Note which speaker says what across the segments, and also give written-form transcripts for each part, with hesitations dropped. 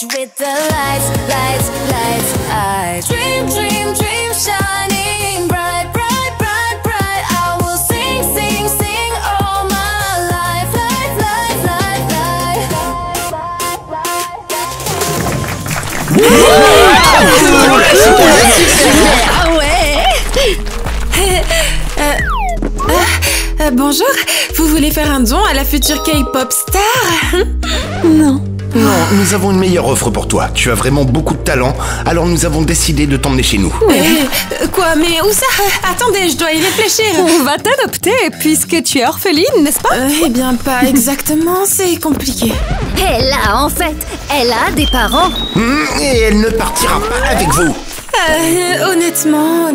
Speaker 1: stage with the lights, lights, lights. I dream, dream, dream, shining bright, bright, bright, bright. I will sing, sing, sing all my life, life, life,
Speaker 2: life, life. Bonjour, vous voulez faire un don à la future K-pop star?
Speaker 3: Non. Non, nous avons une meilleure offre pour toi. Tu as vraiment beaucoup de talent, alors nous avons décidé de t'emmener chez nous.
Speaker 2: Quoi? Mais où ça? Attendez, je dois y réfléchir.
Speaker 4: On va t'adopter puisque tu es orpheline, n'est-ce pas?
Speaker 2: Eh bien, pas exactement, c'est compliqué.
Speaker 1: Elle a, en fait, elle a des parents.
Speaker 3: Et elle ne partira pas avec vous.
Speaker 2: Honnêtement,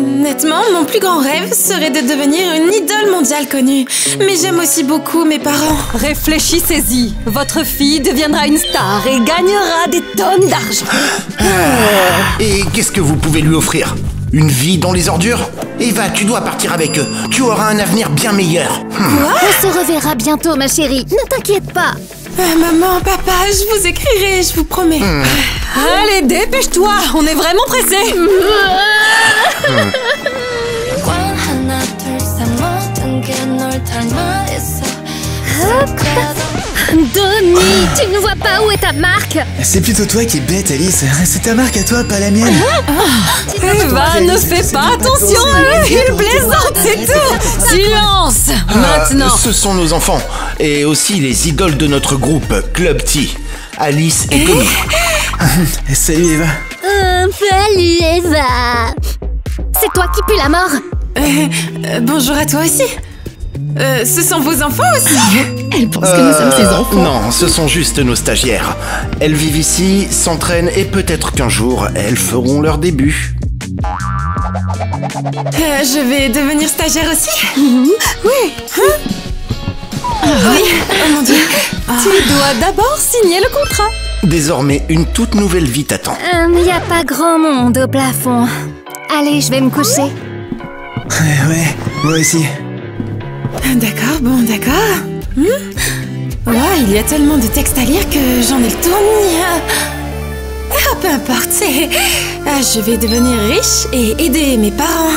Speaker 2: mon plus grand rêve serait de devenir une idole mondiale connue. Mais j'aime aussi beaucoup mes parents.
Speaker 4: Réfléchissez-y. Votre fille deviendra une star et gagnera des tonnes d'argent.
Speaker 3: Et qu'est-ce que vous pouvez lui offrir? Une vie dans les ordures? Eva, tu dois partir avec eux. Tu auras un avenir bien meilleur.
Speaker 1: On se reverra bientôt, ma chérie. Ne t'inquiète pas.
Speaker 2: Maman, papa, je vous écrirai, je vous promets.
Speaker 4: Allez, dépêche-toi, on est vraiment pressés.
Speaker 1: Donnie, tu ne vois pas où est ta marque?
Speaker 5: C'est plutôt toi qui es bête, Alice. C'est ta marque à toi, pas la mienne.
Speaker 4: Eva, ne fais pas attention à eux, ils plaisantent, c'est tout. Silence. Maintenant.
Speaker 3: Ce sont nos enfants, et aussi les idoles de notre groupe, Club T. Alice et Tommy.
Speaker 5: Salut Eva.
Speaker 1: Salut Eva. C'est toi qui pue la mort.
Speaker 2: Bonjour à toi aussi. Ce sont vos enfants aussi?
Speaker 6: Elle pense que nous sommes ses enfants.
Speaker 3: Non, ce sont juste nos stagiaires. Elles vivent ici, s'entraînent et peut-être qu'un jour, elles feront leur début.
Speaker 2: Je vais devenir stagiaire aussi?
Speaker 4: Oui.
Speaker 2: Oui, oh mon Dieu.
Speaker 4: Tu dois d'abord signer le contrat.
Speaker 3: Désormais, une toute nouvelle vie t'attend.
Speaker 1: Il n'y a pas grand monde au plafond. Allez, je vais me coucher.
Speaker 5: Ouais, moi aussi.
Speaker 2: D'accord, bon, d'accord. Il y a tellement de textes à lire que j'en ai le tournis. Peu importe, je vais devenir riche et aider mes parents.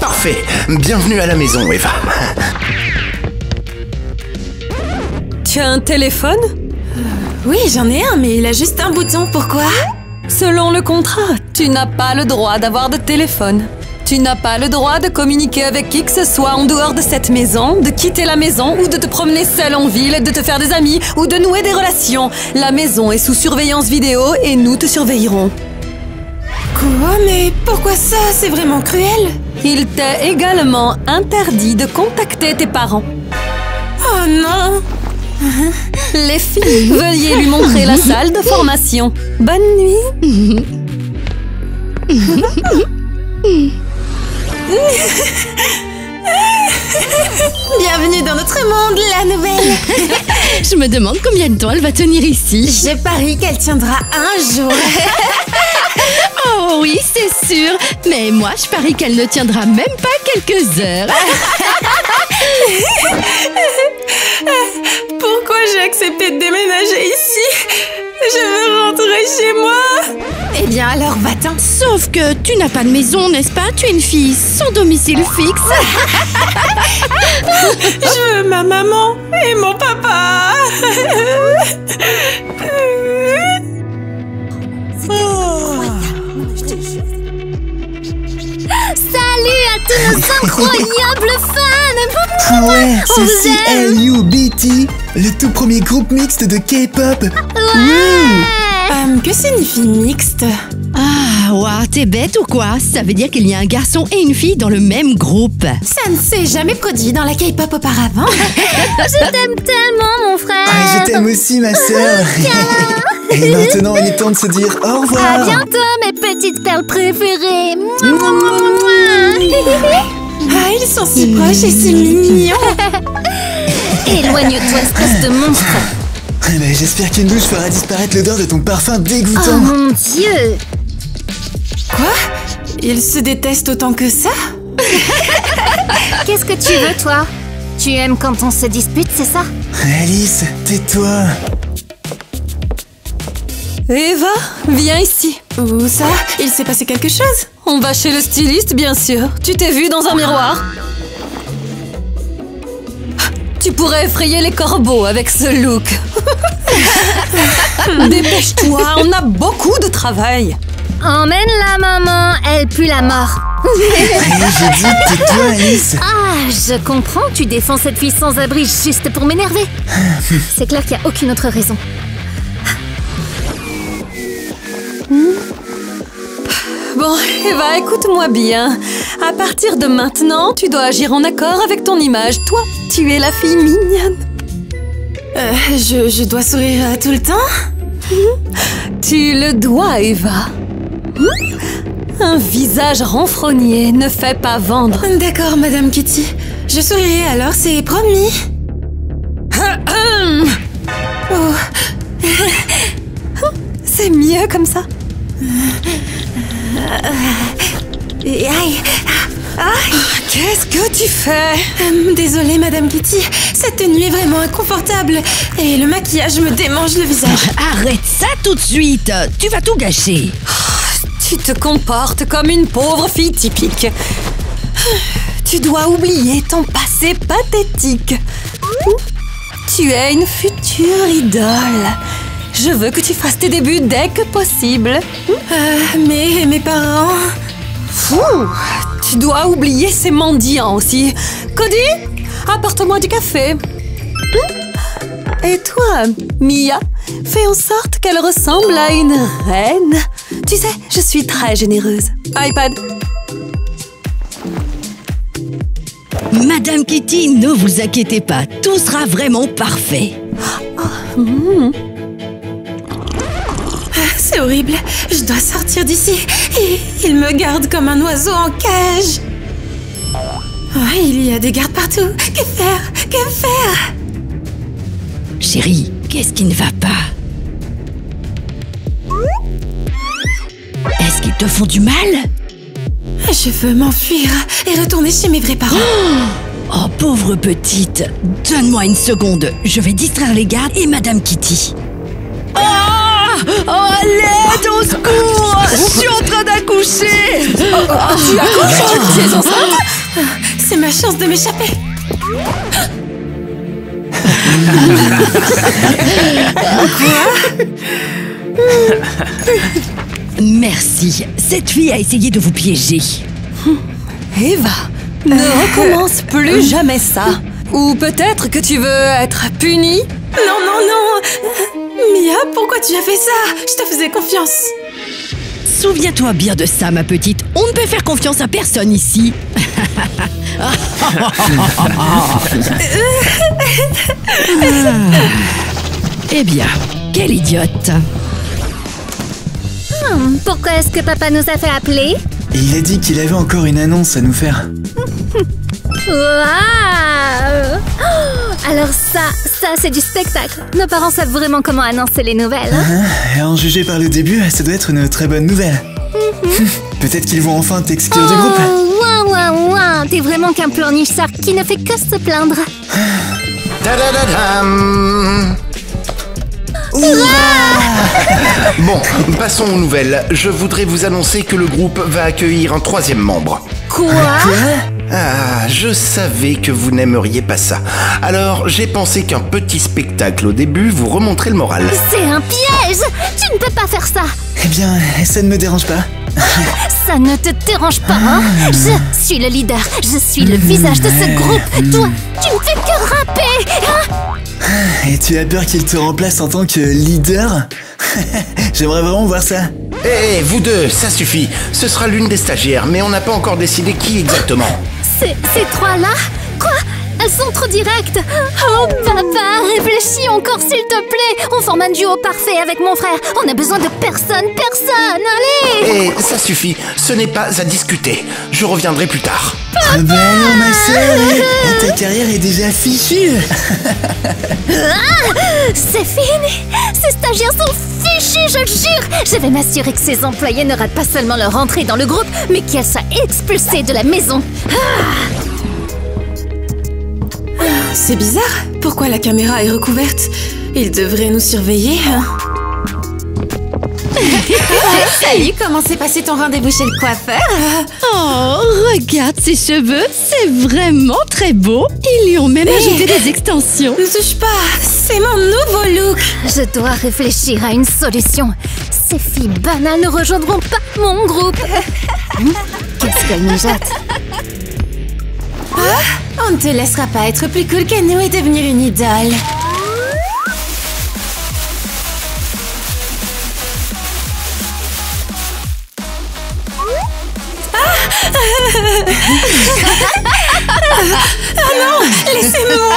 Speaker 3: Parfait. Bienvenue à la maison, Eva.
Speaker 4: Tu as un téléphone?
Speaker 2: Oui, j'en ai un, mais il a juste un bouton. Pourquoi?
Speaker 4: Selon le contrat, tu n'as pas le droit d'avoir de téléphone. Tu n'as pas le droit de communiquer avec qui que ce soit en dehors de cette maison, de quitter la maison ou de te promener seul en ville, de te faire des amis ou de nouer des relations. La maison est sous surveillance vidéo et nous te surveillerons.
Speaker 2: Quoi? Mais pourquoi ça? C'est vraiment cruel.
Speaker 4: Il t'est également interdit de contacter tes parents.
Speaker 2: Oh non!
Speaker 4: Les filles, veuillez lui montrer la salle de formation. Bonne nuit.
Speaker 2: Bienvenue dans notre monde, la nouvelle.
Speaker 6: Je me demande combien de temps elle va tenir ici.
Speaker 2: Je parie qu'elle tiendra un jour.
Speaker 6: Oh oui, c'est sûr. Mais moi, je parie qu'elle ne tiendra même pas quelques heures.
Speaker 2: Pourquoi j'ai accepté de déménager ici? Je veux rentrer chez moi. Eh bien alors, va-t'en.
Speaker 6: Sauf que tu n'as pas de maison, n'est-ce pas? Tu es une fille sans domicile fixe.
Speaker 2: Je veux ma maman et mon papa.
Speaker 1: Salut à tous nos incroyables fans.
Speaker 5: Ouais,
Speaker 1: On vous
Speaker 5: c'est
Speaker 1: aime.
Speaker 5: CLUBT, le tout premier groupe mixte de K-pop.
Speaker 2: Que signifie mixte?
Speaker 6: Ah, ouah, t'es bête ou quoi? Ça veut dire qu'il y a un garçon et une fille dans le même groupe.
Speaker 2: Ça ne s'est jamais produit dans la K-pop auparavant.
Speaker 1: Je t'aime tellement, mon frère.
Speaker 5: Ah, je t'aime aussi, ma sœur. Et maintenant, il est temps de se dire au revoir.
Speaker 1: À bientôt, mes petites perles préférées.
Speaker 2: Ah, ils sont si proches et si mignons.
Speaker 1: Éloigne-toi, espèce de monstre.
Speaker 5: J'espère qu'une douche fera disparaître l'odeur de ton parfum
Speaker 1: Oh
Speaker 5: dégoûtant.
Speaker 1: mon Dieu.
Speaker 2: Quoi? Ils se détestent autant que ça?
Speaker 1: Qu'est-ce que tu veux, toi? Tu aimes quand on se dispute, c'est ça?
Speaker 5: Alice, tais-toi.
Speaker 4: Eva, viens ici.
Speaker 2: Où ça? Il s'est passé quelque chose?
Speaker 4: On va chez le styliste, bien sûr. Tu t'es vue dans un miroir? Tu pourrais effrayer les corbeaux avec ce look. Dépêche-toi, on a beaucoup de travail.
Speaker 1: Emmène-la, maman, elle pue la mort.
Speaker 5: J'ai dit, tais-toi, Alice.
Speaker 1: Ah, je comprends, tu défends cette fille sans abri juste pour m'énerver. C'est clair qu'il n'y a aucune autre raison.
Speaker 4: Bon, Eva, écoute-moi bien. À partir de maintenant, tu dois agir en accord avec ton image. Toi, tu es la fille mignonne.
Speaker 2: Je dois sourire tout le temps?
Speaker 4: Tu le dois, Eva. Un visage renfrogné ne fait pas vendre.
Speaker 2: D'accord, Madame Kitty. Je sourirai alors, c'est promis. Oh.
Speaker 4: C'est mieux comme ça.
Speaker 2: Aïe.
Speaker 4: Qu'est-ce que tu fais?
Speaker 2: Désolée, Madame Kitty. Cette tenue est vraiment inconfortable. Et le maquillage me démange le visage.
Speaker 6: Arrête ça tout de suite. Tu vas tout gâcher.
Speaker 4: Tu te comportes comme une pauvre fille typique. Tu dois oublier ton passé pathétique. Tu es une future idole. Je veux que tu fasses tes débuts dès que possible.
Speaker 2: Mais mes parents...
Speaker 4: Tu dois oublier ces mendiants aussi. Cody, apporte-moi du café. Et toi, Mia, fais en sorte qu'elle ressemble à une reine. Tu sais, je suis très généreuse. iPad.
Speaker 6: Madame Kitty, ne vous inquiétez pas. Tout sera vraiment parfait.
Speaker 2: C'est horrible. Je dois sortir d'ici. Il me garde comme un oiseau en cage. Il y a des gardes partout. Que faire? Que faire?
Speaker 6: Chérie, qu'est-ce qui ne va pas? Est-ce qu'ils te font du mal?
Speaker 2: Je veux m'enfuir et retourner chez mes vrais parents.
Speaker 6: Oh, pauvre petite. Donne-moi une seconde. Je vais distraire les gardes et Madame Kitty. Oh, l'aide, au secours! Je suis en train d'accoucher!
Speaker 4: Tu accouches? Tu es enceinte?
Speaker 2: C'est ma chance de m'échapper.
Speaker 6: Merci. Cette fille a essayé de vous piéger.
Speaker 4: Eva, ne recommence plus jamais ça. Ou peut-être que tu veux être punie?
Speaker 2: Non. Mia, pourquoi tu as fait ça? Je te faisais confiance.
Speaker 6: Souviens-toi bien de ça, ma petite. On ne peut faire confiance à personne ici. Eh bien, quelle idiote.
Speaker 1: Pourquoi est-ce que papa nous a fait appeler?
Speaker 5: Il a dit qu'il avait encore une annonce à nous faire.
Speaker 1: Waouh! Alors ça c'est du spectacle. Nos parents savent vraiment comment annoncer les nouvelles.
Speaker 5: Et en juger par le début, ça doit être une très bonne nouvelle. Peut-être qu'ils vont enfin t'exclure du groupe.
Speaker 1: Ouin. T'es vraiment qu'un pleurnichard qui ne fait que se plaindre.
Speaker 3: Ta-da-da-dam. Bon, passons aux nouvelles. Je voudrais vous annoncer que le groupe va accueillir un 3e membre.
Speaker 1: Quoi?
Speaker 3: Ah, je savais que vous n'aimeriez pas ça. Alors, j'ai pensé qu'un petit spectacle au début vous remonterait le moral.
Speaker 1: C'est un piège! Tu ne peux pas faire ça!
Speaker 5: Eh bien, ça ne me dérange pas.
Speaker 1: Ça ne te dérange pas, hein? Je suis le leader, je suis le visage de ce groupe. Toi, tu ne fais que rapper, hein?
Speaker 5: Et tu as peur qu'il te remplace en tant que leader? J'aimerais vraiment voir ça.
Speaker 3: Eh, vous deux, ça suffit. Ce sera l'une des stagiaires, mais on n'a pas encore décidé qui exactement.
Speaker 1: Ces trois-là? Quoi? Elles sont trop directes. Oh, papa, réfléchis encore, s'il te plaît. On forme un duo parfait avec mon frère. On a besoin de personne. Allez!
Speaker 3: Eh, ça suffit. Ce n'est pas à discuter. Je reviendrai plus tard.
Speaker 5: Ah ben alors, ma sœur, ta carrière est déjà fichue.
Speaker 1: C'est fini! Ces stagiaires sont fichus, je le jure! Je vais m'assurer que ces employés ne ratent pas seulement leur entrée dans le groupe, mais qu'elles soient expulsées de la maison.
Speaker 2: C'est bizarre. Pourquoi la caméra est recouverte? Ils devraient nous surveiller. Salut, comment s'est passé ton rendez-vous chez le coiffeur?
Speaker 6: Oh, regarde ses cheveux, c'est vraiment très beau. Ils lui ont même ajouté des extensions.
Speaker 2: Ne touche pas, c'est mon nouveau look.
Speaker 1: Je dois réfléchir à une solution. Ces filles banales ne rejoindront pas mon groupe. Qu'est-ce qu'elles nous jettent?
Speaker 2: On ne te laissera pas être plus cool que nous et devenir une idole. Ah non, laissez-moi.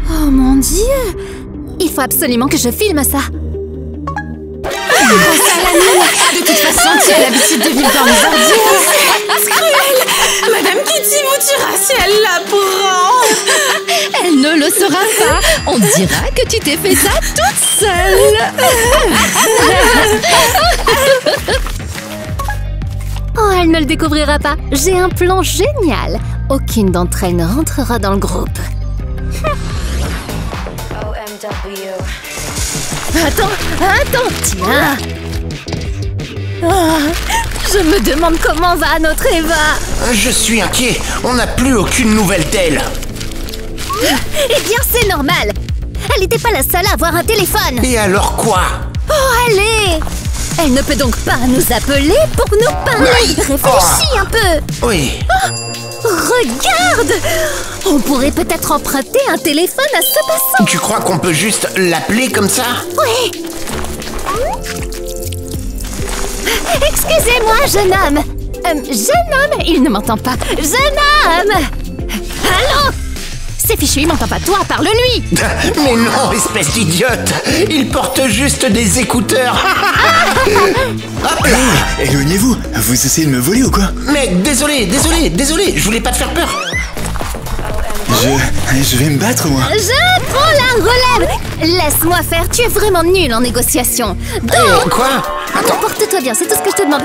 Speaker 1: Oh mon Dieu! Il faut absolument que je filme ça.
Speaker 2: De toute façon, tu as l'habitude de vivre dans les ordures. C'est cruel. Madame Kitty vous tuera si elle l'apprend.
Speaker 6: Elle ne le saura pas. On dira que tu t'es fait ça toute seule.
Speaker 1: Oh, elle ne le découvrira pas. J'ai un plan génial. Aucune d'entre elles ne rentrera dans le groupe. Attends, tiens. Oh, je me demande comment va notre Eva.
Speaker 3: Je suis inquiet. On n'a plus aucune nouvelle d'elle.
Speaker 1: Eh bien, c'est normal. Elle n'était pas la seule à avoir un téléphone.
Speaker 3: Et alors quoi?
Speaker 1: Oh, allez! Elle ne peut donc pas nous appeler pour nous parler. Réfléchis un peu.
Speaker 3: Oui.
Speaker 1: Regarde! On pourrait peut-être emprunter un téléphone à ce passant.
Speaker 3: Tu crois qu'on peut juste l'appeler comme ça?
Speaker 1: Oui. Excusez-moi, jeune homme. Jeune homme? Il ne m'entend pas. Jeune homme! Allô? C'est fichu, il m'entend pas. Toi, parle-lui.
Speaker 3: Mais non, espèce d'idiote. Il porte juste des écouteurs. Hop là.
Speaker 5: Éloignez-vous. Vous essayez de me voler ou quoi?
Speaker 3: Mec, désolé. Je voulais pas te faire peur.
Speaker 5: Je vais me battre, moi.
Speaker 1: Je prends la relève. Laisse-moi faire. Tu es vraiment nul en négociation. Donc,
Speaker 3: Quoi? Attends.
Speaker 1: comporte-toi bien, c'est tout ce que je te demande.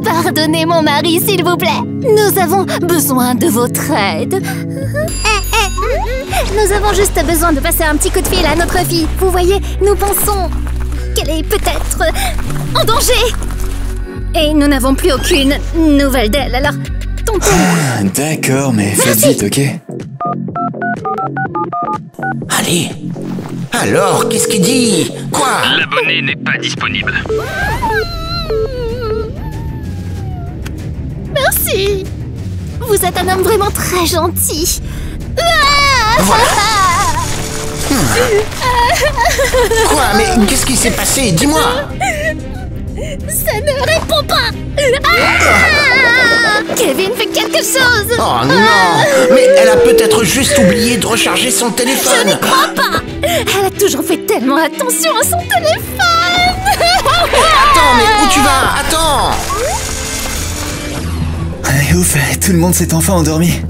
Speaker 1: Pardonnez mon mari, s'il vous plaît. Nous avons besoin de votre aide. Nous avons juste besoin de passer un petit coup de fil à notre fille. Vous voyez, nous pensons qu'elle est peut-être en danger. Et nous n'avons plus aucune nouvelle d'elle, alors tentons.
Speaker 5: Ah, d'accord, mais faites vite, ok?
Speaker 3: Allez. Alors, qu'est-ce qu'il dit? Quoi?
Speaker 7: L'abonné n'est pas disponible.
Speaker 1: Merci. Vous êtes un homme vraiment très gentil.
Speaker 3: Quoi? Mais qu'est-ce qui s'est passé? Dis-moi.
Speaker 1: Ça ne répond pas. Kevin fait quelque chose.
Speaker 3: Oh non. Mais elle a peut-être juste oublié de recharger son téléphone.
Speaker 1: Je n'y crois pas. Elle a toujours fait tellement attention à son téléphone.
Speaker 3: Attends, mais où tu vas? Attends.
Speaker 5: Ouf, tout le monde s'est enfin endormi.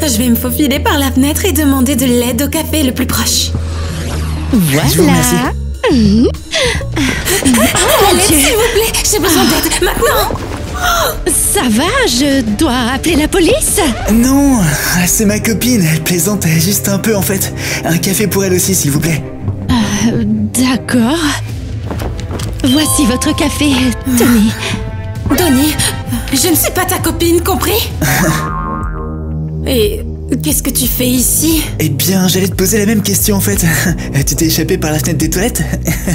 Speaker 2: Je vais me faufiler par la fenêtre et demander de l'aide au café le plus proche.
Speaker 5: Je vous remercie.
Speaker 2: Allez, s'il vous plaît, j'ai besoin d'aide, maintenant.
Speaker 6: Ça va, je dois appeler la police.
Speaker 5: Non, c'est ma copine, elle plaisante juste un peu en fait. Un café pour elle aussi, s'il vous plaît.
Speaker 6: D'accord. Voici votre café, Tony.
Speaker 2: Donnie, je ne suis pas ta copine, compris? Et qu'est-ce que tu fais ici?
Speaker 5: Eh bien, j'allais te poser la même question en fait. Tu t'es échappé par la fenêtre des toilettes?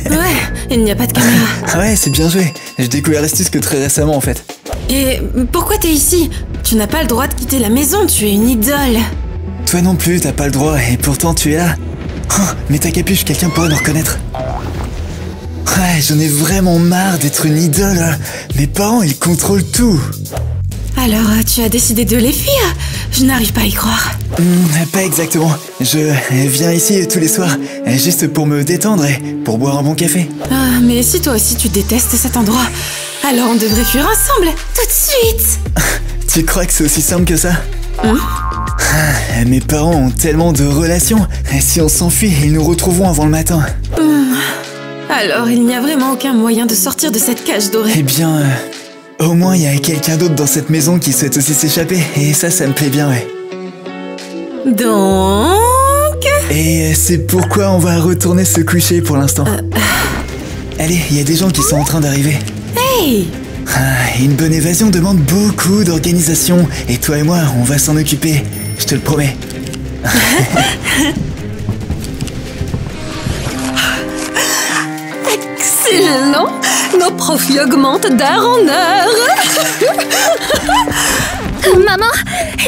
Speaker 2: Ouais, il n'y a pas de caméra.
Speaker 5: Ah ouais, c'est bien joué. J'ai découvert l'astuce que très récemment en fait.
Speaker 2: Et pourquoi t'es ici? Tu n'as pas le droit de quitter la maison, tu es une idole.
Speaker 5: Toi non plus, t'as pas le droit, et pourtant tu es là. Oh, mais ta capuche, quelqu'un pourrait nous reconnaître. Ouais, j'en ai vraiment marre d'être une idole. Mes parents, ils contrôlent tout.
Speaker 2: Alors, tu as décidé de les fuir? Je n'arrive pas à y croire.
Speaker 5: Pas exactement. Je viens ici tous les soirs, juste pour me détendre et pour boire un bon café.
Speaker 2: Ah, mais si toi aussi tu détestes cet endroit, alors on devrait fuir ensemble, tout de suite.
Speaker 5: Tu crois que c'est aussi simple que ça? Mes parents ont tellement de relations. Si on s'enfuit, ils nous retrouveront avant le matin.
Speaker 2: Alors, il n'y a vraiment aucun moyen de sortir de cette cage dorée.
Speaker 5: Eh bien, au moins il y a quelqu'un d'autre dans cette maison qui souhaite aussi s'échapper. Et ça me plaît bien, ouais.
Speaker 2: Donc...
Speaker 5: Et c'est pourquoi on va retourner se coucher pour l'instant. Allez, il y a des gens qui sont en train d'arriver.
Speaker 2: Hey!
Speaker 5: Une bonne évasion demande beaucoup d'organisation. Et toi et moi, on va s'en occuper. Je te le promets.
Speaker 4: Excellent! Nos profits augmentent d'heure en heure.
Speaker 1: Maman,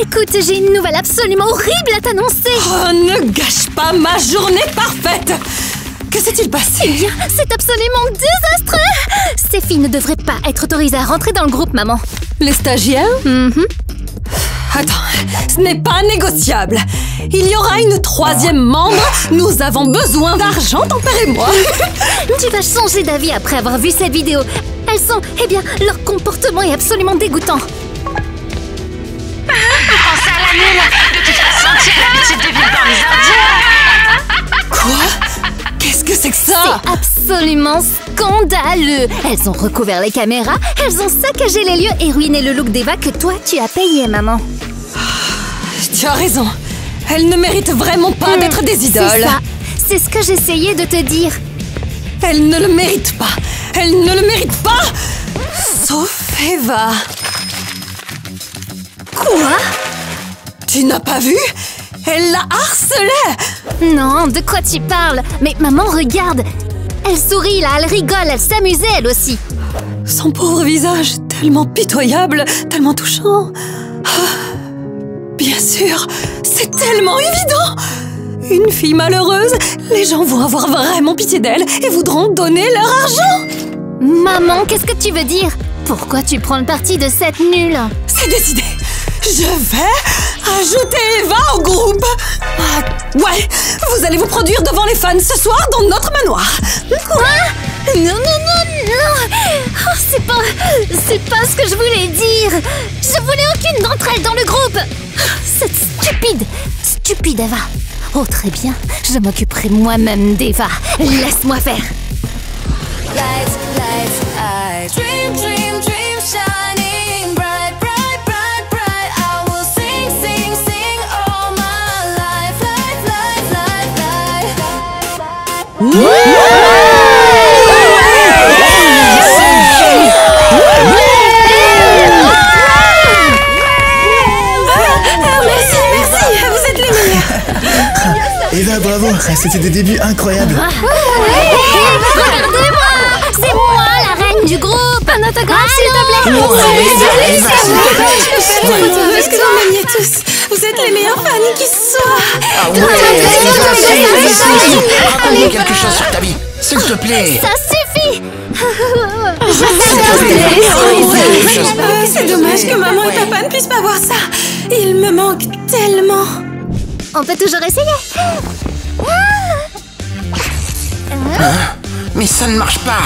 Speaker 1: écoute, j'ai une nouvelle absolument horrible à t'annoncer.
Speaker 4: Oh, ne gâche pas ma journée parfaite. Que s'est-il passé?
Speaker 1: Eh bien, c'est absolument désastreux. Ces filles ne devraient pas être autorisées à rentrer dans le groupe, maman.
Speaker 4: Les stagiaires? Attends, ce n'est pas négociable. Il y aura une troisième membre. Nous avons besoin d'argent, ton père et moi.
Speaker 1: Tu vas changer d'avis après avoir vu cette vidéo. Elles sont... Eh bien, leur comportement est absolument dégoûtant.
Speaker 8: Pensez à la nulle. De toute façon, tu as l'habitude de vivre dans les ordures.
Speaker 4: Quoi? Qu'est-ce que c'est que ça?
Speaker 1: C'est absolument scandaleux. Elles ont recouvert les caméras, elles ont saccagé les lieux et ruiné le look d'Eva que toi, tu as payé, maman.
Speaker 4: Tu as raison. Elles ne méritent vraiment pas d'être des idoles.
Speaker 1: C'est ça. C'est ce que j'essayais de te dire.
Speaker 4: Elles ne le méritent pas. Elles ne le méritent pas. Sauf Eva.
Speaker 1: Quoi?
Speaker 4: Tu n'as pas vu? Elle la harcelait.
Speaker 1: Non, de quoi tu parles? Mais maman, regarde. Elle sourit là, elle rigole, elle s'amusait elle aussi.
Speaker 4: Son pauvre visage, tellement pitoyable, tellement touchant. Bien sûr, c'est tellement évident. Une fille malheureuse, les gens vont avoir vraiment pitié d'elle et voudront donner leur argent.
Speaker 1: Maman, qu'est-ce que tu veux dire? Pourquoi tu prends le parti de cette nulle?
Speaker 4: C'est décidé. Je vais ajouter Eva au groupe. Ouais, vous allez vous produire devant les fans ce soir dans notre manoir.
Speaker 1: Quoi? Non, non, non, non. Oh, c'est pas ce que je voulais dire. Je voulais aucune d'entre elles dans le groupe. Cette stupide Eva. Oh, très bien. Je m'occuperai moi-même d'Eva. Laisse-moi faire.
Speaker 2: Lights, lights, eyes. Dream, dream, dream, shining bright, bright, bright, bright. I will sing, sing, sing all my life, life, life, life.
Speaker 4: Merci, vous êtes les meilleurs.
Speaker 5: Eva, bravo, c'était des débuts incroyables.
Speaker 1: Regardez-moi. C'est moi, la reine du groupe. Un autographe, s'il te plaît.
Speaker 2: Est-ce que vous m'aimiez tous? Vous êtes les meilleurs fans qui soient.
Speaker 3: Raconte-nous quelque chose sur ta vie, s'il te plaît.
Speaker 1: Ça suffit.
Speaker 2: C'est dommage que maman et papa ne puissent pas voir ça. Il me manque tellement.
Speaker 1: On peut toujours essayer.
Speaker 3: Mais ça ne marche pas.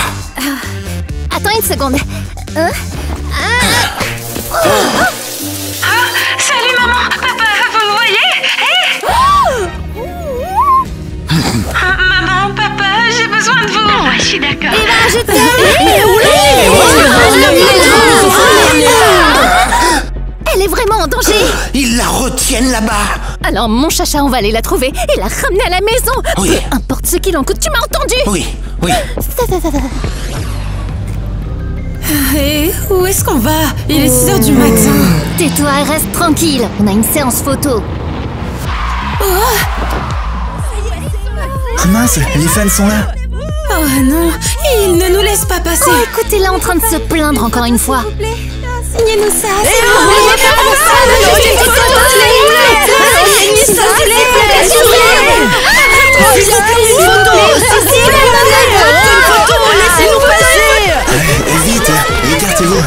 Speaker 1: Attends une seconde.
Speaker 8: Salut maman, papa, vous voyez? Maman, papa, j'ai besoin de vous. Ouais, je suis d'accord.
Speaker 1: Eva, je t'aime. Elle est vraiment en danger.
Speaker 3: Ils la retiennent là-bas.
Speaker 1: Alors mon chacha, on va aller la trouver et la ramener à la maison.
Speaker 3: Oui.
Speaker 1: Peu importe ce qu'il en coûte, tu m'as entendu?
Speaker 3: Oui, oui.
Speaker 2: Et où est-ce qu'on va? Il est 6h du matin.
Speaker 1: Tais-toi et reste tranquille. On a une séance photo.
Speaker 5: Oh mince, les fans sont là.
Speaker 2: Oh non, il ne nous laisse pas passer.
Speaker 1: Oh, écoute, elle est en train de se plaindre encore une fois.
Speaker 2: Signez-nous ça.
Speaker 5: Vite, écartez-vous.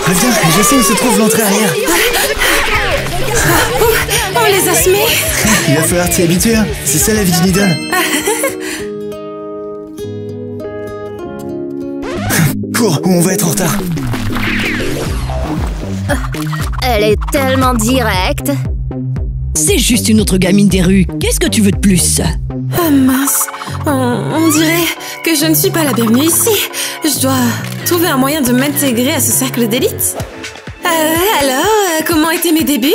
Speaker 5: Reviens, je sais où se trouve l'entrée arrière.
Speaker 2: On les a semés.
Speaker 5: Il va falloir t'y habituer, hein. C'est ça la vie d'une idole. Cours, ou on va être en retard.
Speaker 1: Elle est tellement directe.
Speaker 9: C'est juste une autre gamine des rues. Qu'est-ce que tu veux de plus?
Speaker 2: Ah mince, on dirait que je ne suis pas la bienvenue ici. Je dois trouver un moyen de m'intégrer à ce cercle d'élite. Alors, comment étaient mes débuts?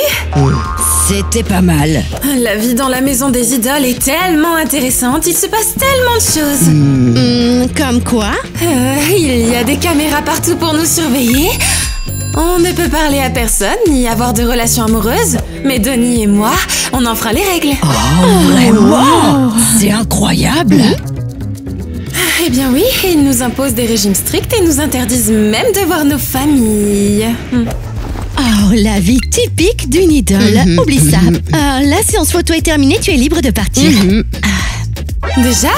Speaker 6: C'était pas mal.
Speaker 2: La vie dans la maison des idoles est tellement intéressante, il se passe tellement de choses.
Speaker 6: Comme quoi?
Speaker 2: Il y a des caméras partout pour nous surveiller. On ne peut parler à personne, ni avoir de relations amoureuses. Mais Donnie et moi, on enfreint les règles.
Speaker 6: Vraiment? C'est incroyable.
Speaker 2: Eh bien oui, ils nous imposent des régimes stricts et nous interdisent même de voir nos familles.
Speaker 6: Oh, la vie typique d'une idole. Oublie ça. La séance photo est terminée, tu es libre de partir.
Speaker 2: Déjà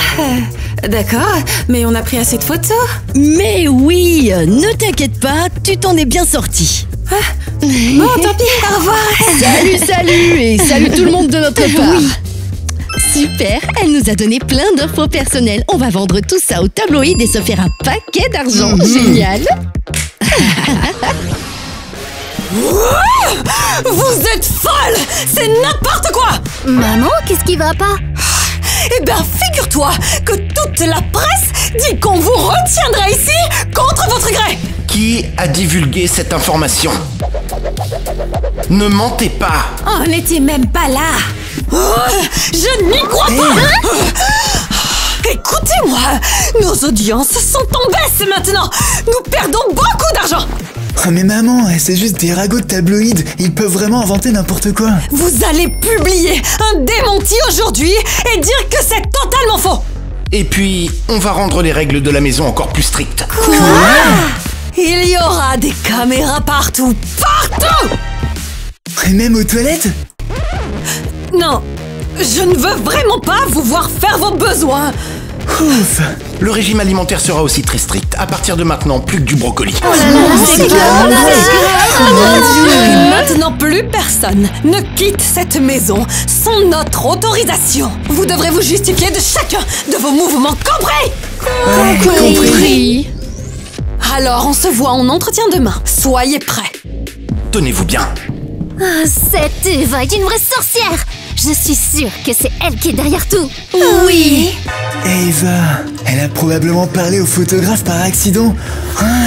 Speaker 2: d'accord, mais on a pris assez de photos.
Speaker 6: Mais oui, ne t'inquiète pas, tu t'en es bien sorti.
Speaker 2: Bon, tant pis, au revoir.
Speaker 6: Salut et salut tout le monde de notre part. Oui. Super, elle nous a donné plein d'infos personnelles. On va vendre tout ça au tabloïd et se faire un paquet d'argent. Génial.
Speaker 4: Vous êtes folle! C'est n'importe quoi!
Speaker 1: Maman, qu'est-ce qui va pas?
Speaker 4: Eh bien, figure-toi que toute la presse dit qu'on vous retiendra ici contre votre gré!
Speaker 3: Qui a divulgué cette information? Ne mentez pas!
Speaker 2: On n'était même pas là.
Speaker 4: Je n'y crois pas! Écoutez-moi, nos audiences sont en baisse maintenant! Nous perdons beaucoup d'argent!
Speaker 5: Oh mais maman, c'est juste des ragots de tabloïds. Ils peuvent vraiment inventer n'importe quoi.
Speaker 4: Vous allez publier un démenti aujourd'hui et dire que c'est totalement faux!
Speaker 3: Et puis, on va rendre les règles de la maison encore plus strictes.
Speaker 4: Il y aura des caméras partout! Partout!
Speaker 5: Et même aux toilettes?
Speaker 4: Non, je ne veux vraiment pas vous voir faire vos besoins!
Speaker 5: Ouf.
Speaker 3: Le régime alimentaire sera aussi très strict. À partir de maintenant, plus que du brocoli.
Speaker 4: Et maintenant, plus personne ne quitte cette maison sans notre autorisation. Vous devrez vous justifier de chacun de vos mouvements, compris?
Speaker 6: Compris.
Speaker 4: Alors, on se voit en entretien demain. Soyez prêts.
Speaker 3: Tenez-vous bien.
Speaker 1: Cette Eva est une vraie sorcière. Je suis sûre que c'est elle qui est derrière tout.
Speaker 2: Oui.
Speaker 5: Eva, elle a probablement parlé au photographe par accident.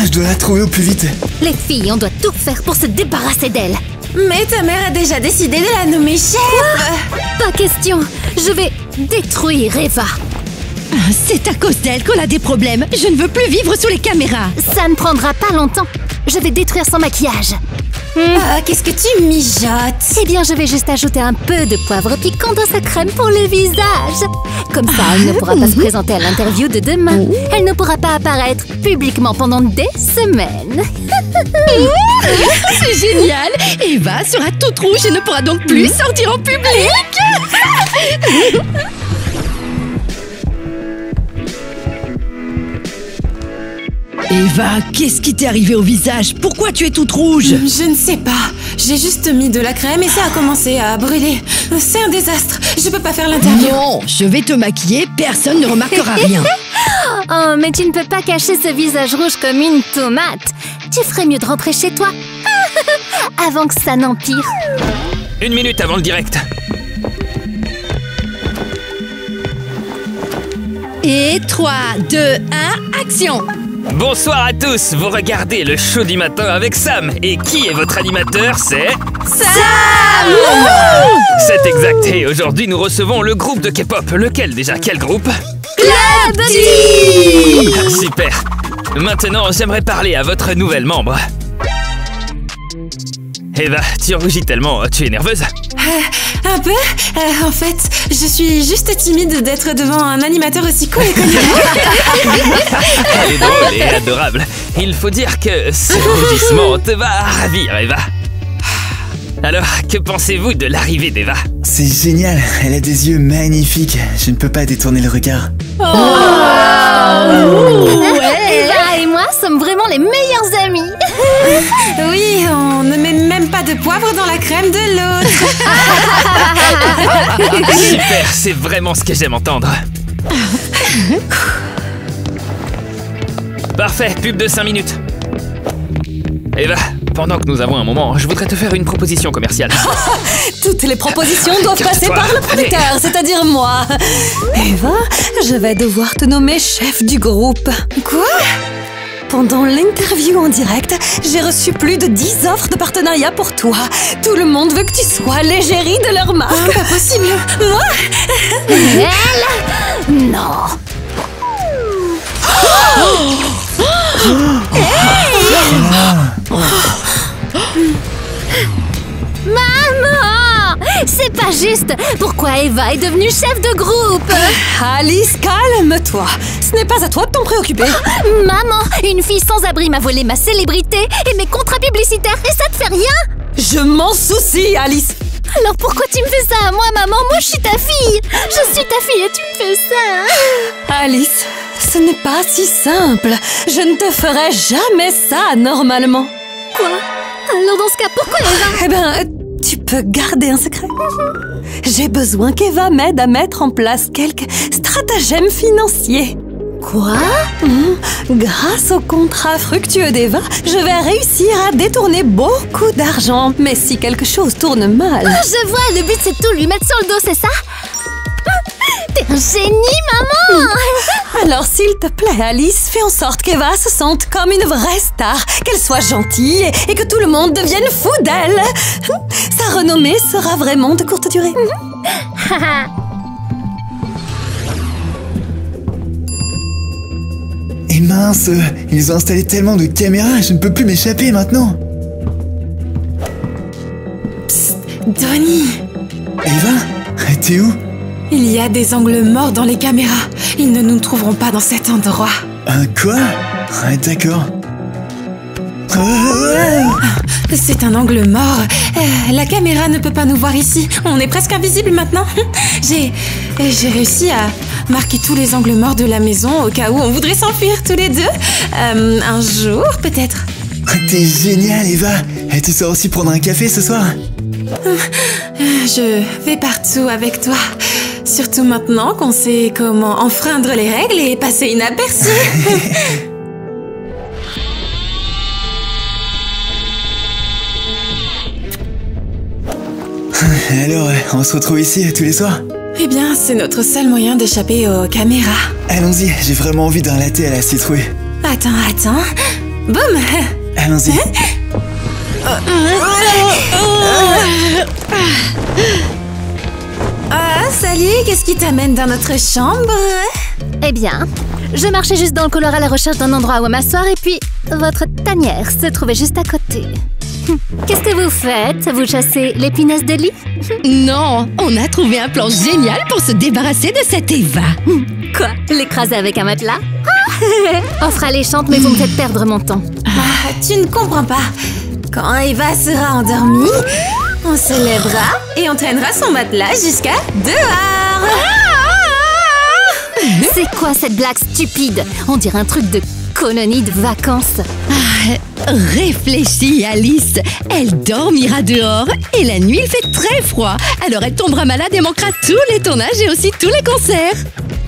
Speaker 5: Je dois la trouver au plus vite.
Speaker 1: Les filles, on doit tout faire pour se débarrasser d'elle.
Speaker 2: Mais ta mère a déjà décidé de la nommer chef.
Speaker 1: Pas question. Je vais détruire Eva.
Speaker 6: C'est à cause d'elle qu'on a des problèmes. Je ne veux plus vivre sous les caméras.
Speaker 1: Ça ne prendra pas longtemps. Je vais détruire son maquillage.
Speaker 2: Qu'est-ce que tu mijotes?
Speaker 1: Eh bien, je vais juste ajouter un peu de poivre piquant dans sa crème pour le visage. Comme ça, elle ne pourra pas se présenter à l'interview de demain. Elle ne pourra pas apparaître publiquement pendant des semaines.
Speaker 6: C'est génial. Eva sera toute rouge et ne pourra donc plus sortir en public. Eva, qu'est-ce qui t'est arrivé au visage? Pourquoi tu es toute rouge?
Speaker 2: Je ne sais pas. J'ai juste mis de la crème et ça a commencé à brûler. C'est un désastre. Je peux pas faire l'interview.
Speaker 6: Non, je vais te maquiller, personne ne remarquera rien.
Speaker 1: Oh, mais tu ne peux pas cacher ce visage rouge comme une tomate. Tu ferais mieux de rentrer chez toi. Avant que ça n'empire.
Speaker 7: 1 minute avant le direct.
Speaker 6: Et 3, 2, 1, action!
Speaker 7: Bonsoir à tous, vous regardez le show du matin avec Sam. Et qui est votre animateur? C'est...
Speaker 6: Sam!
Speaker 7: C'est exact, et aujourd'hui nous recevons le groupe de K-pop. Lequel déjà? Quel groupe?
Speaker 6: Club Tea!
Speaker 7: Ah, super. Maintenant, j'aimerais parler à votre nouvelle membre. Eva, tu rougis tellement, tu es nerveuse?
Speaker 2: Un peu. En fait, je suis juste timide d'être devant un animateur aussi cool et connu.
Speaker 7: Elle est drôle et adorable. Il faut dire que ce rougissement te va ravir, Eva. Alors, que pensez-vous de l'arrivée d'Eva?
Speaker 5: C'est génial, elle a des yeux magnifiques. Je ne peux pas détourner le regard.
Speaker 1: Eva et moi sommes vraiment les meilleurs amis.
Speaker 2: Oui, on ne met même pas de poivre dans la crème de l'autre.
Speaker 7: Super, c'est vraiment ce que j'aime entendre. Parfait, pub de 5 minutes. Eva, pendant que nous avons un moment, je voudrais te faire une proposition commerciale.
Speaker 4: Toutes les propositions doivent passer par le producteur, c'est-à-dire moi. Eva, je vais devoir te nommer chef du groupe.
Speaker 2: Quoi?
Speaker 4: Pendant l'interview en direct, j'ai reçu plus de 10 offres de partenariat pour toi. Tout le monde veut que tu sois l'égérie de leur marque.
Speaker 2: Oh, pas possible.
Speaker 4: Moi?
Speaker 1: Elle? Non. Maman! C'est pas juste! Pourquoi Eva est devenue chef de groupe?
Speaker 4: Alice, calme-toi. Ce n'est pas à toi de t'en préoccuper.
Speaker 1: Maman, une fille sans abri m'a volé ma célébrité et mes contrats publicitaires et ça te fait rien?
Speaker 4: Je m'en soucie, Alice.
Speaker 1: Alors pourquoi tu me fais ça à moi, maman? Moi, je suis ta fille! Je suis ta fille et tu me fais ça!
Speaker 4: Alice, ce n'est pas si simple. Je ne te ferai jamais ça, normalement.
Speaker 1: Quoi? Alors dans ce cas, pourquoi Eva?
Speaker 4: Eh ben, tu peux garder un secret. J'ai besoin qu'Eva m'aide à mettre en place quelques stratagèmes financiers.
Speaker 1: Quoi?
Speaker 4: Grâce au contrat fructueux d'Eva, je vais réussir à détourner beaucoup d'argent. Mais si quelque chose tourne mal...
Speaker 1: Ah, je vois, le but c'est de tout lui mettre sur le dos, c'est ça? T'es un génie, maman!
Speaker 4: Alors s'il te plaît, Alice, fais en sorte qu'Eva se sente comme une vraie star, qu'elle soit gentille et que tout le monde devienne fou d'elle. Sa renommée sera vraiment de courte durée.
Speaker 5: Et mince, ils ont installé tellement de caméras, je ne peux plus m'échapper maintenant.
Speaker 2: Psst, Donnie.
Speaker 5: Eva, t'es où?
Speaker 2: Il y a des angles morts dans les caméras. Ils ne nous trouveront pas dans cet endroit.
Speaker 5: Quoi? D'accord.
Speaker 2: C'est un angle mort. La caméra ne peut pas nous voir ici. On est presque invisible maintenant. J'ai réussi à marquer tous les angles morts de la maison au cas où on voudrait s'enfuir tous les deux. Un jour, peut-être.
Speaker 5: T'es génial, Eva. Et tu sors aussi prendre un café ce soir?
Speaker 2: Je vais partout avec toi. Surtout maintenant qu'on sait comment enfreindre les règles et passer inaperçu.
Speaker 5: Alors, on se retrouve ici tous les soirs?
Speaker 2: Eh bien, c'est notre seul moyen d'échapper aux caméras.
Speaker 5: Allons-y, j'ai vraiment envie d'un latte à la citrouille.
Speaker 2: Attends. Boum!
Speaker 5: Allons-y.
Speaker 2: Salut, qu'est-ce qui t'amène dans notre chambre?
Speaker 1: Eh bien, je marchais juste dans le couloir à la recherche d'un endroit où m'asseoir et puis votre tanière se trouvait juste à côté. Qu'est-ce que vous faites? Vous chassez les punaises de lit?
Speaker 6: Non, on a trouvé un plan génial pour se débarrasser de cette Eva.
Speaker 1: Quoi? L'écraser avec un matelas? Offre alléchante, mais vous me faites perdre mon temps.
Speaker 2: Tu ne comprends pas. Quand Eva sera endormie, on se lèvera et on traînera son matelas jusqu'à dehors.
Speaker 1: C'est quoi cette blague stupide? On dirait un truc de colonie de vacances.
Speaker 6: Réfléchis, Alice. Elle dormira dehors et la nuit il fait très froid. Alors elle tombera malade et manquera tous les tournages et aussi tous les concerts.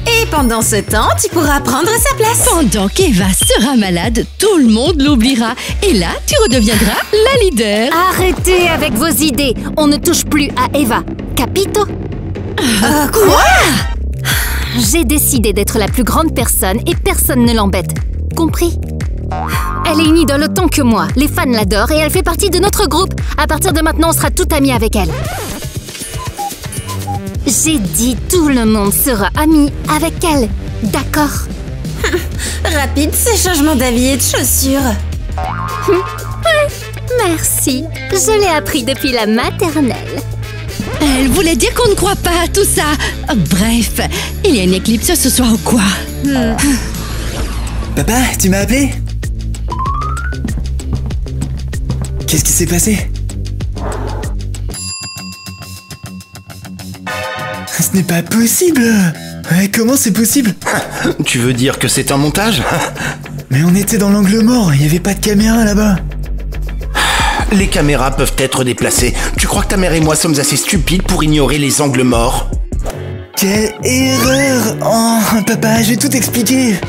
Speaker 2: Et pendant ce temps, tu pourras prendre sa place.
Speaker 6: Pendant qu'Eva sera malade, tout le monde l'oubliera. Et là, tu redeviendras la leader.
Speaker 1: Arrêtez avec vos idées. On ne touche plus à Eva. Capito?
Speaker 2: Quoi?
Speaker 1: J'ai décidé d'être la plus grande personne et personne ne l'embête. Compris? Elle est une idole autant que moi. Les fans l'adorent et elle fait partie de notre groupe. À partir de maintenant, on sera tout amis avec elle. J'ai dit tout le monde sera ami avec elle. D'accord?
Speaker 2: Rapide, ces changements d'avis et de chaussures.
Speaker 1: Merci. Je l'ai appris depuis la maternelle.
Speaker 6: Elle voulait dire qu'on ne croit pas à tout ça. Bref, il y a une éclipse ce soir ou quoi?
Speaker 5: Papa, tu m'as appelé? Qu'est-ce qui s'est passé? Ce n'est pas possible! Comment c'est possible?
Speaker 3: Tu veux dire que c'est un montage?
Speaker 5: Mais on était dans l'angle mort, il n'y avait pas de caméra là-bas.
Speaker 3: Les caméras peuvent être déplacées. Tu crois que ta mère et moi sommes assez stupides pour ignorer les angles morts?
Speaker 5: Quelle erreur! Oh, papa, je vais tout expliquer.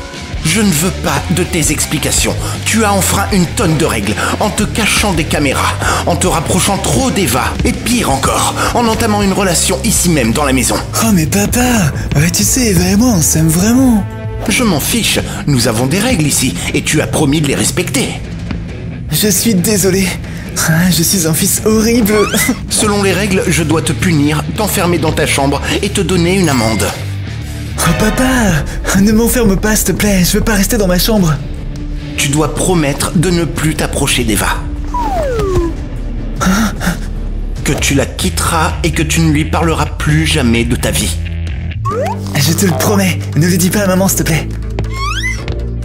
Speaker 3: Je ne veux pas de tes explications. Tu as enfreint une tonne de règles en te cachant des caméras, en te rapprochant trop d'Eva, et pire encore, en entamant une relation ici même dans la maison.
Speaker 5: Oh mais papa, tu sais, Eva et moi, on s'aime vraiment.
Speaker 3: Je m'en fiche, nous avons des règles ici, et tu as promis de les respecter.
Speaker 5: Je suis désolé. Je suis un fils horrible.
Speaker 3: Selon les règles, je dois te punir, t'enfermer dans ta chambre et te donner une amende.
Speaker 5: Oh papa, ne m'enferme pas s'il te plaît, je veux pas rester dans ma chambre.
Speaker 3: Tu dois promettre de ne plus t'approcher d'Eva. Que tu la quitteras et que tu ne lui parleras plus jamais de ta vie.
Speaker 5: Je te le promets, ne le dis pas à maman s'il te plaît.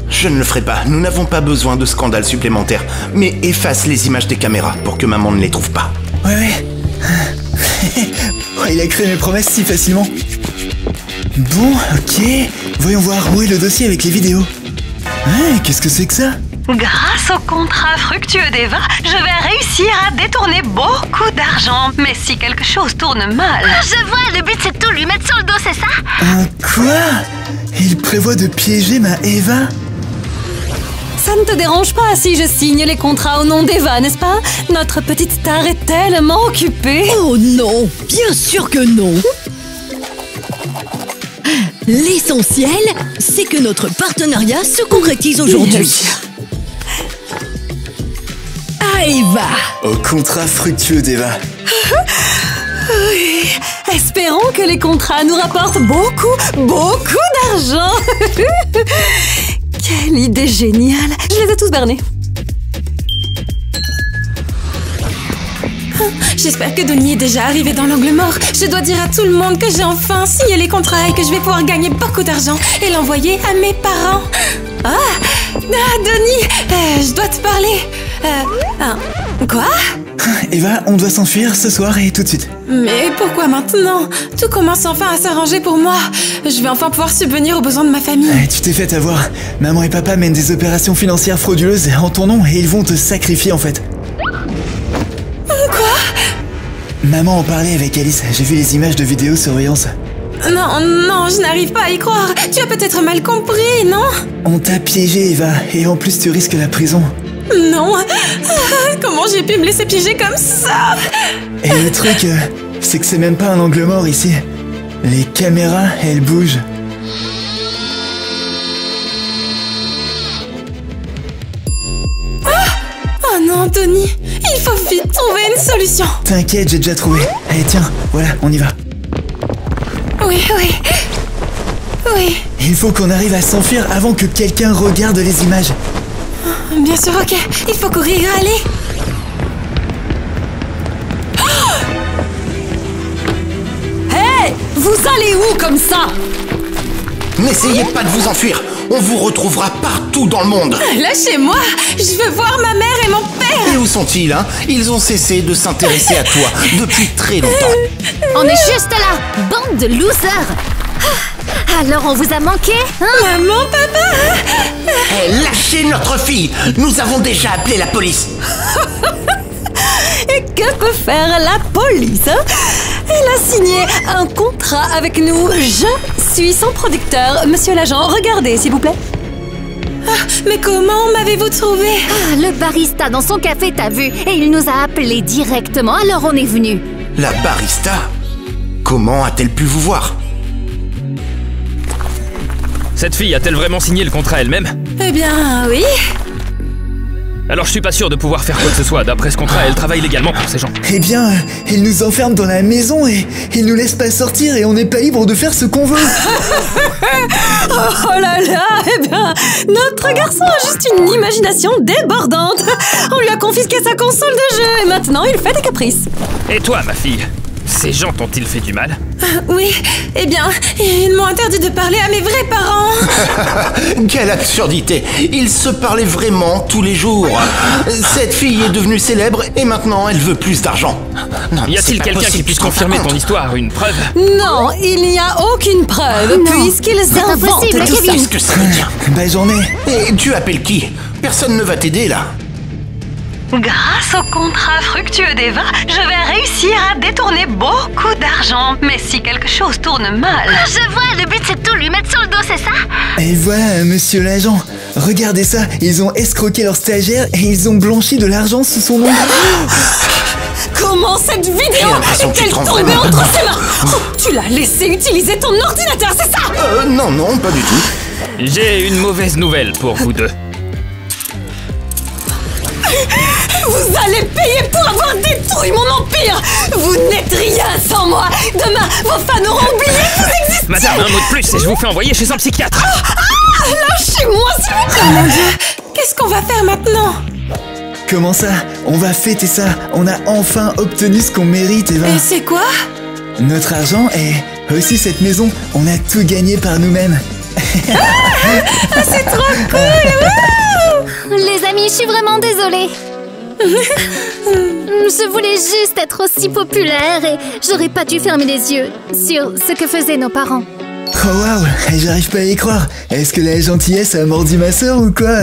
Speaker 3: Je ne le ferai pas, nous n'avons pas besoin de scandales supplémentaires. Mais efface les images des caméras pour que maman ne les trouve pas.
Speaker 5: Ouais. Oh, il a créé mes promesses si facilement. Bon, ok. Voyons voir où est le dossier avec les vidéos. Qu'est-ce que c'est que ça?
Speaker 4: Grâce au contrat fructueux d'Eva, je vais réussir à détourner beaucoup d'argent. Mais si quelque chose tourne mal...
Speaker 8: Je vois, le but c'est de tout lui mettre sur le dos, c'est ça?
Speaker 5: Quoi? Il prévoit de piéger ma Eva?
Speaker 4: Ça ne te dérange pas si je signe les contrats au nom d'Eva, n'est-ce pas? Notre petite star est tellement occupée.
Speaker 6: Oh non, bien sûr que non. L'essentiel, c'est que notre partenariat se concrétise aujourd'hui. À Eva.
Speaker 5: Au contrat fructueux d'Eva.
Speaker 4: Oui. Espérons que les contrats nous rapportent beaucoup d'argent. Quelle idée géniale. Je les ai tous bernés.
Speaker 2: J'espère que Donnie est déjà arrivé dans l'angle mort. Je dois dire à tout le monde que j'ai enfin signé les contrats et que je vais pouvoir gagner beaucoup d'argent et l'envoyer à mes parents. Donnie, je dois te parler. Quoi?
Speaker 5: Eva, on doit s'enfuir ce soir et tout de suite.
Speaker 2: Mais pourquoi maintenant? Tout commence enfin à s'arranger pour moi. Je vais enfin pouvoir subvenir aux besoins de ma famille.
Speaker 5: Tu t'es fait avoir. Maman et papa mènent des opérations financières frauduleuses en ton nom et ils vont te sacrifier en fait.
Speaker 2: Quoi?
Speaker 5: Maman en parlait avec Alice, j'ai vu les images de vidéosurveillance.
Speaker 2: Non, je n'arrive pas à y croire. Tu as peut-être mal compris, non?
Speaker 5: On t'a piégé, Eva, et en plus tu risques la prison.
Speaker 2: Non. Comment j'ai pu me laisser piéger comme ça?
Speaker 5: Et le truc, c'est que c'est même pas un angle mort ici. Les caméras, elles bougent.
Speaker 2: Oh non, Tony, il faut vite trouver une solution.
Speaker 5: T'inquiète, j'ai déjà trouvé. Allez, tiens, voilà, on y va.
Speaker 2: Oui.
Speaker 5: Il faut qu'on arrive à s'enfuir avant que quelqu'un regarde les images.
Speaker 2: Bien sûr, ok. Il faut courir, allez.
Speaker 4: Hey, vous allez où comme ça?
Speaker 3: N'essayez pas de vous enfuir. On vous retrouvera partout dans le monde.
Speaker 2: Lâchez-moi. Je veux voir ma mère et mon père.
Speaker 3: Et où sont-ils, hein? Ils ont cessé de s'intéresser à toi depuis très longtemps.
Speaker 1: On est juste là, bande de losers. Alors on vous a manqué, hein?
Speaker 2: Maman, papa.
Speaker 3: Lâchez notre fille. Nous avons déjà appelé la police.
Speaker 4: Et que peut faire la police, hein? Elle a signé un contrat avec nous. Je suis son producteur. Monsieur l'agent, regardez, s'il vous plaît.
Speaker 2: Mais comment m'avez-vous trouvé?
Speaker 1: Le barista dans son café t'a vu et il nous a appelés directement, alors on est venu.
Speaker 3: La barista? Comment a-t-elle pu vous voir?
Speaker 7: Cette fille a-t-elle vraiment signé le contrat elle-même?
Speaker 2: Eh bien, oui.
Speaker 7: Alors je suis pas sûr de pouvoir faire quoi que ce soit. D'après ce contrat, elle travaille légalement pour ces gens.
Speaker 5: Eh bien, ils nous enferment dans la maison et ils nous laissent pas sortir et on n'est pas libre de faire ce qu'on veut.
Speaker 4: Oh là là, eh bien, notre garçon a juste une imagination débordante. On lui a confisqué sa console de jeu et maintenant il fait des caprices.
Speaker 7: Et toi, ma fille? Ces gens t'ont-ils fait du mal?
Speaker 2: Oui, eh bien, ils m'ont interdit de parler à mes vrais parents.
Speaker 3: Quelle absurdité! Ils se parlaient vraiment tous les jours. Cette fille est devenue célèbre et maintenant elle veut plus d'argent. Non,
Speaker 7: Y a-t-il quelqu'un qui puisse confirmer ton histoire, une preuve?
Speaker 4: Non, il n'y a aucune preuve puisqu'ils inventent
Speaker 1: impossible,
Speaker 4: tout ça.
Speaker 1: Kevin.
Speaker 3: Qu'est-ce que ça veut dire?
Speaker 5: Bah j'en ai.
Speaker 3: Et tu appelles qui? Personne ne va t'aider là.
Speaker 4: Grâce au contrat fructueux d'Eva, je vais réussir à détourner beaucoup d'argent. Mais si quelque chose tourne mal...
Speaker 8: Je vois, le but c'est de tout lui mettre sur le dos, c'est ça?
Speaker 5: Et voilà, monsieur l'agent. Regardez ça, ils ont escroqué leur stagiaire et ils ont blanchi de l'argent sous son nom.
Speaker 4: Comment cette vidéo est-elle tombée entre ses mains? Tu l'as laissé utiliser ton ordinateur, c'est ça?
Speaker 3: Non, pas du tout.
Speaker 7: J'ai une mauvaise nouvelle pour vous deux.
Speaker 4: Vous allez payer pour avoir détruit mon empire! Vous n'êtes rien sans moi! Demain, vos fans auront oublié que vous existiez!
Speaker 7: Madame, un mot de plus et je vous fais envoyer chez un psychiatre!
Speaker 4: Lâchez-moi, s'il vous plaît!
Speaker 2: Oh mon Dieu, qu'est-ce qu'on va faire maintenant?
Speaker 5: Comment ça? On va fêter ça. On a enfin obtenu ce qu'on mérite, Eva.
Speaker 2: Et c'est quoi?
Speaker 5: Notre argent et aussi cette maison. On a tout gagné par nous-mêmes.
Speaker 2: C'est trop cool!
Speaker 8: Les amis, je suis vraiment désolée. Je voulais juste être aussi populaire et j'aurais pas dû fermer les yeux sur ce que faisaient nos parents.
Speaker 5: Oh waouh, j'arrive pas à y croire. Est-ce que la gentillesse a mordu ma sœur ou quoi?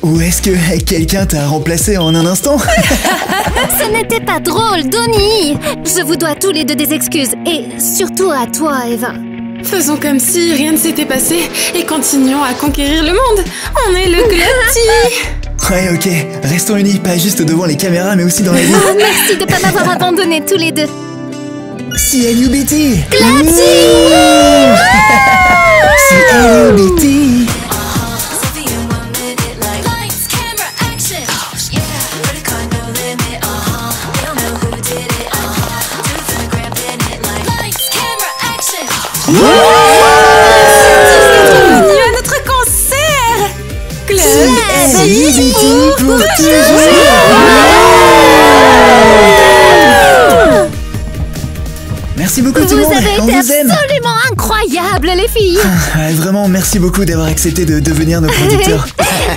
Speaker 5: Ou est-ce que quelqu'un t'a remplacé en un instant?
Speaker 8: Ce n'était pas drôle, Donnie. Je vous dois tous les deux des excuses et surtout à toi, Eva.
Speaker 2: Faisons comme si rien ne s'était passé et continuons à conquérir le monde. On est le Glotty.
Speaker 5: Ouais, ok. Restons unis, pas juste devant les caméras, mais aussi dans la vie.
Speaker 8: Oh, merci de pas m'avoir abandonné tous les deux.
Speaker 5: CLUBT!
Speaker 8: Glotty!
Speaker 5: CLUBT!
Speaker 2: Bienvenue à notre concert.
Speaker 5: CLUBT pour toujours! Merci beaucoup tout le monde,
Speaker 8: Vous avez
Speaker 5: on
Speaker 8: été
Speaker 5: vous aime!
Speaker 8: absolument incroyables, les filles.
Speaker 5: Ouais, vraiment, merci beaucoup d'avoir accepté de devenir nos producteurs.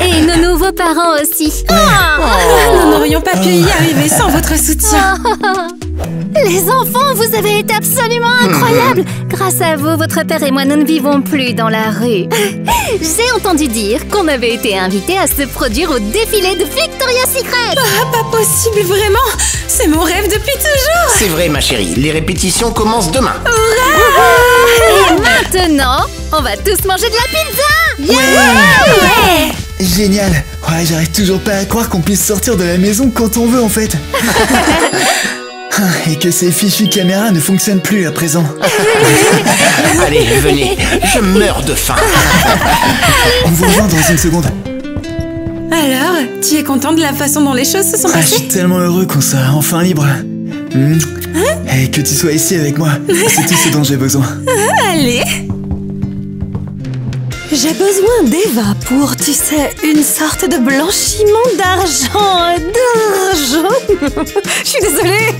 Speaker 8: Et nos nouveaux parents aussi.
Speaker 2: Nous n'aurions pas pu y arriver sans votre soutien.
Speaker 8: Les enfants, vous avez été absolument incroyables. Grâce à vous, votre père et moi, nous ne vivons plus dans la rue. J'ai entendu dire qu'on avait été invités à se produire au défilé de Victoria's Secret.
Speaker 2: Ah, pas possible, vraiment. C'est mon rêve depuis toujours.
Speaker 3: C'est vrai, ma chérie, les répétitions commencent demain.
Speaker 8: Et maintenant, on va tous manger de la pizza. Ouais.
Speaker 5: Génial! Ouais, j'arrive toujours pas à croire qu'on puisse sortir de la maison quand on veut en fait. Et que ces fichues caméras ne fonctionnent plus à présent.
Speaker 3: Allez, venez, je meurs de faim.
Speaker 5: On vous rejoint dans une seconde.
Speaker 2: Alors, tu es content de la façon dont les choses se sont
Speaker 5: Je
Speaker 2: passées?
Speaker 5: suis tellement heureux qu'on soit enfin libre. Et que tu sois ici avec moi, c'est tout ce dont j'ai besoin.
Speaker 2: Allez.
Speaker 4: J'ai besoin d'Eva pour, tu sais, une sorte de blanchiment d'argent. Je suis désolée.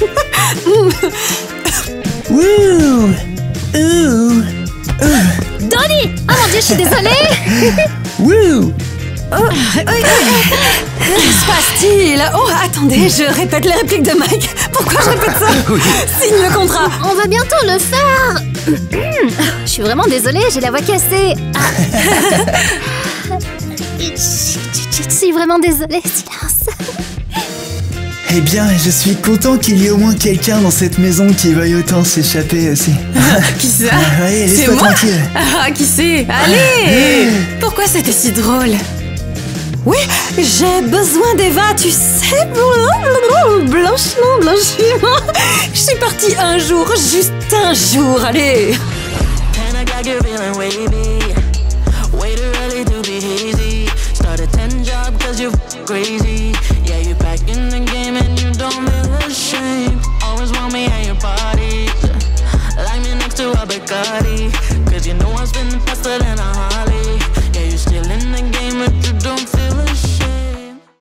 Speaker 5: Wouh! Ouh!
Speaker 8: Donnie! Oh mon Dieu, je suis désolée.
Speaker 5: Wouh!
Speaker 4: Que se passe-t-il? Oh, attendez, je répète les répliques de Mike. Pourquoi je répète ça? Signe le contrat.
Speaker 8: On va bientôt le faire. Je suis vraiment désolée, j'ai la voix cassée. Je suis vraiment désolée, silence.
Speaker 5: Eh bien, je suis content qu'il y ait au moins quelqu'un dans cette maison qui veuille autant s'échapper aussi.
Speaker 2: Qui ça?
Speaker 5: Allez,
Speaker 2: C'est
Speaker 5: laisse-toi
Speaker 2: moi?
Speaker 5: tranquille.
Speaker 2: Ah, qui c'est? Allez. Pourquoi c'était si drôle?
Speaker 4: Oui, j'ai besoin d'Eva, tu sais. Blanchiment. Je suis partie un jour, juste un jour, allez.
Speaker 9: And I got you feeling wavy. Way too early to be hazy. Start a 10 job cause you're crazy. Yeah, you back in the game and you don't feel ashamed. Always want me at your parties. Like me next to a Bacardi. Cause you know I'm spending faster than